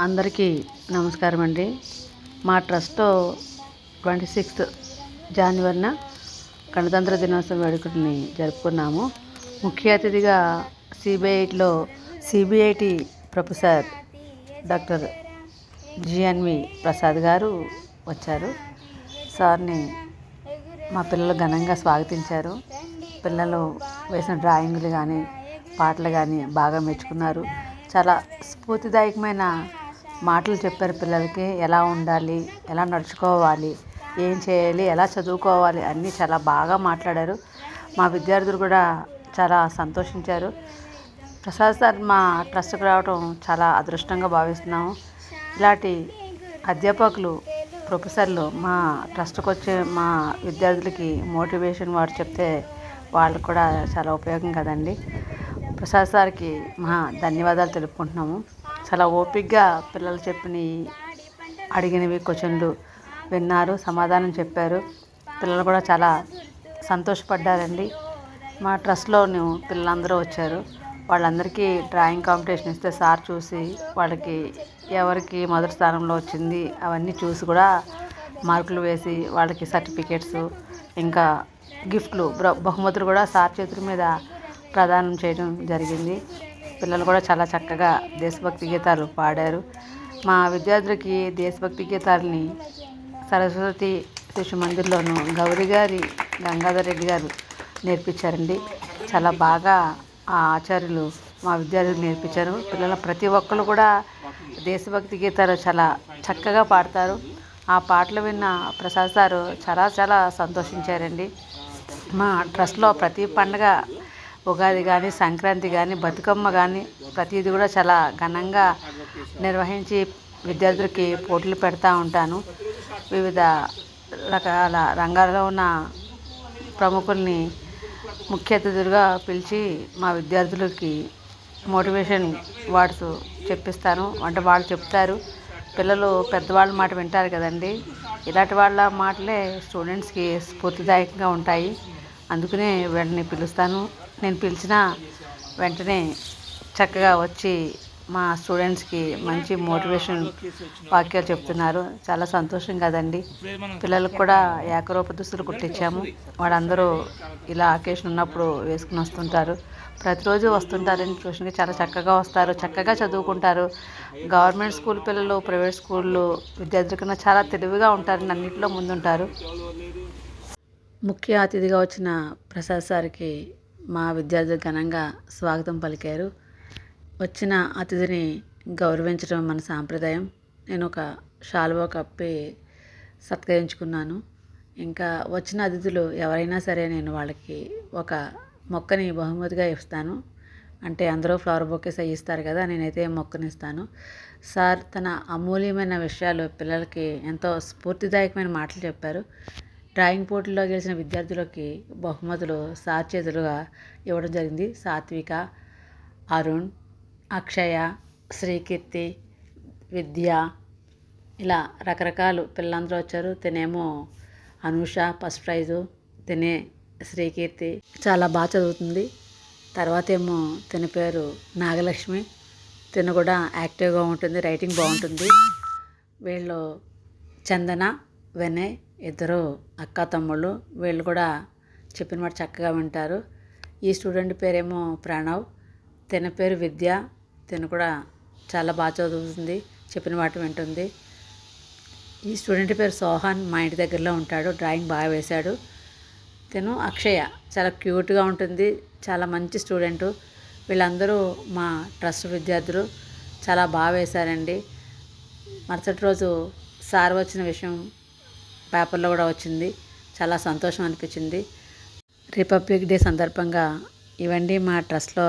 అందరికీ నమస్కారం అండి. మా ట్రస్ట్లో 26th జనవరిన గణతంత్ర దినోత్సవం వేడుకల్ని జరుపుకున్నాము. ముఖ్య అతిథిగా CBIT professor doctor GNV Prasad గారు వచ్చారు. సార్ని మా పిల్లలు ఘనంగా స్వాగతించారు. పిల్లలు వేసిన డ్రాయింగ్లు కానీ పాటలు కానీ బాగా మెచ్చుకున్నారు. చాలా స్ఫూర్తిదాయకమైన మాటలు చెప్పారు. పిల్లలకి ఎలా ఉండాలి, ఎలా నడుచుకోవాలి, ఏం చేయాలి, ఎలా చదువుకోవాలి అన్నీ చాలా బాగా మాట్లాడారు. మా విద్యార్థులు కూడా చాలా సంతోషించారు. ప్రసాద్ సార్ మా ట్రస్ట్కి రావడం చాలా అదృష్టంగా భావిస్తున్నాము. ఇలాంటి అధ్యాపకులు, ప్రొఫెసర్లు మా ట్రస్ట్కి వచ్చే మా విద్యార్థులకి మోటివేషన్ వాడు చెప్తే వాళ్ళకు కూడా చాలా ఉపయోగం కదండి. ప్రసాద్ సార్కి మా ధన్యవాదాలు తెలుపుకుంటున్నాము. చాలా ఓపికగా పిల్లలు అడిగినవి క్వశ్చన్లు విన్నారు, సమాధానం చెప్పారు. పిల్లలు కూడా చాలా సంతోషపడ్డారండి. మా ట్రస్ట్లోని పిల్లలందరూ వచ్చారు. వాళ్ళందరికీ డ్రాయింగ్ కాంపిటీషన్ ఇస్తే సార్ చూసి వాళ్ళకి ఎవరికి మొదటి స్థానంలో వచ్చింది అవన్నీ చూసి కూడా మార్కులు వేసి వాళ్ళకి సర్టిఫికేట్స్ ఇంకా గిఫ్ట్లు బహుమతులు కూడా సార్ చేతుల మీద ప్రదానం చేయడం జరిగింది. పిల్లలు కూడా చాలా చక్కగా దేశభక్తి గీతాలు పాడారు. మా విద్యార్థులకి దేశభక్తి గీతాలని సరస్వతి శిశు మందిర్లోను గౌరీ గారి గంగాధర్ రెడ్డి గారు నేర్పించారండి. చాలా బాగా ఆ ఆచార్యులు మా విద్యార్థులకు నేర్పించారు. పిల్లలు ప్రతి ఒక్కరు కూడా దేశభక్తి గీతాలు చాలా చక్కగా పాడతారు. ఆ పాటలు విన్న ప్రసాద్ సారు చాలా సంతోషించారండి. మా ట్రస్ట్లో ప్రతి పండుగ, ఉగాది కానీ, సంక్రాంతి కానీ, బతుకమ్మ కానీ ప్రతిదీ కూడా చాలా ఘనంగా నిర్వహించి విద్యార్థులకి పోటీలు పెడతా ఉంటాను. వివిధ రకాల రంగాల్లో ఉన్న ప్రముఖుల్ని ముఖ్య అతిథులుగా పిలిచి మా విద్యార్థులకి మోటివేషన్ వర్డ్స్ చెప్పిస్తాను. అంటే వాళ్ళు చెప్తారు. పిల్లలు పెద్దవాళ్ళ మాట వింటారు కదండి. ఇలాంటి వాళ్ళ మాటలే స్టూడెంట్స్కి స్ఫూర్తిదాయకంగా ఉంటాయి. అందుకనే వీళ్ళని పిలుస్తాను. నేను పిలిచిన వెంటనే చక్కగా వచ్చి మా స్టూడెంట్స్కి మంచి మోటివేషన్ వాక్యాలు చెప్తున్నారు. చాలా సంతోషం కదండి. పిల్లలకు కూడా ఏకరూప దుస్తులు కుట్టించాము. వాళ్ళందరూ ఇలా అకేషన్ ఉన్నప్పుడు వేసుకుని వస్తుంటారు. ప్రతిరోజు వస్తుంటారని ట్యూషన్కి చాలా చక్కగా వస్తారు, చక్కగా చదువుకుంటారు. గవర్నమెంట్ స్కూల్ పిల్లలు ప్రైవేట్ స్కూళ్ళు విద్యార్థుల కన్నా చాలా తెలివిగా ఉంటారని అన్నింటిలో ముందుంటారు. ముఖ్య అతిథిగా వచ్చిన ప్రసాద్ సార్కి మా విద్యార్థులు ఘనంగా స్వాగతం పలికారు. వచ్చిన అతిథిని గౌరవించడం మన సాంప్రదాయం. నేను ఒక శాలువా కప్పి సత్కరించుకున్నాను. ఇంకా వచ్చిన అతిథులు ఎవరైనా సరే నేను వాళ్ళకి ఒక మొక్కని బహుమతిగా ఇస్తాను. అంటే అందరూ ఫ్లవర్ బొకేస్ ఇస్తారు కదా, నేనైతే మొక్కనిస్తాను. సార్ తన అమూల్యమైన విషయాలు పిల్లలకి ఎంతో స్ఫూర్తిదాయకమైన మాటలు చెప్పారు. డ్రాయింగ్ పోటీల్లో గెలిచిన విద్యార్థులకి బహుమతులు సార్ చేతులుగా ఇవ్వడం జరిగింది. సాత్విక, అరుణ్, అక్షయ, శ్రీకీర్తి, విద్య ఇలా రకరకాలు పిల్లలందరూ వచ్చారు. తినేమో అనూష ఫస్ట్ ప్రైజు, తినే శ్రీకీర్తి చాలా బాగా చదువుతుంది. తర్వాత ఏమో తిన పేరు నాగలక్ష్మి, తిన కూడా యాక్టివ్గా ఉంటుంది, రైటింగ్ బాగుంటుంది. వీళ్ళు చందన, వినయ్ ఇద్దరు అక్క తమ్ముళ్ళు. వీళ్ళు కూడా చెప్పిన మాట చక్కగా వింటారు. ఈ స్టూడెంట్ పేరేమో ప్రణవ్, తిన పేరు విద్య, తిన కూడా చాలా బాగా చదువుతుంది, చెప్పిన మాట వింటుంది. ఈ స్టూడెంట్ పేరు సోహాన్, మా ఇంటి దగ్గరలో ఉంటాడు, డ్రాయింగ్ బాగా వేశాడు. తిను అక్షయ చాలా క్యూట్గా ఉంటుంది, చాలా మంచి స్టూడెంటు. వీళ్ళందరూ మా ట్రస్ట్ విద్యార్థులు చాలా బాగా వేశారండి. మరుసటి రోజు సార్ వచ్చిన విషయం పేపర్లో కూడా వచ్చింది. చాలా సంతోషం అనిపించింది. రిపబ్లిక్ డే సందర్భంగా ఇవన్నీ మా ట్రస్ట్లో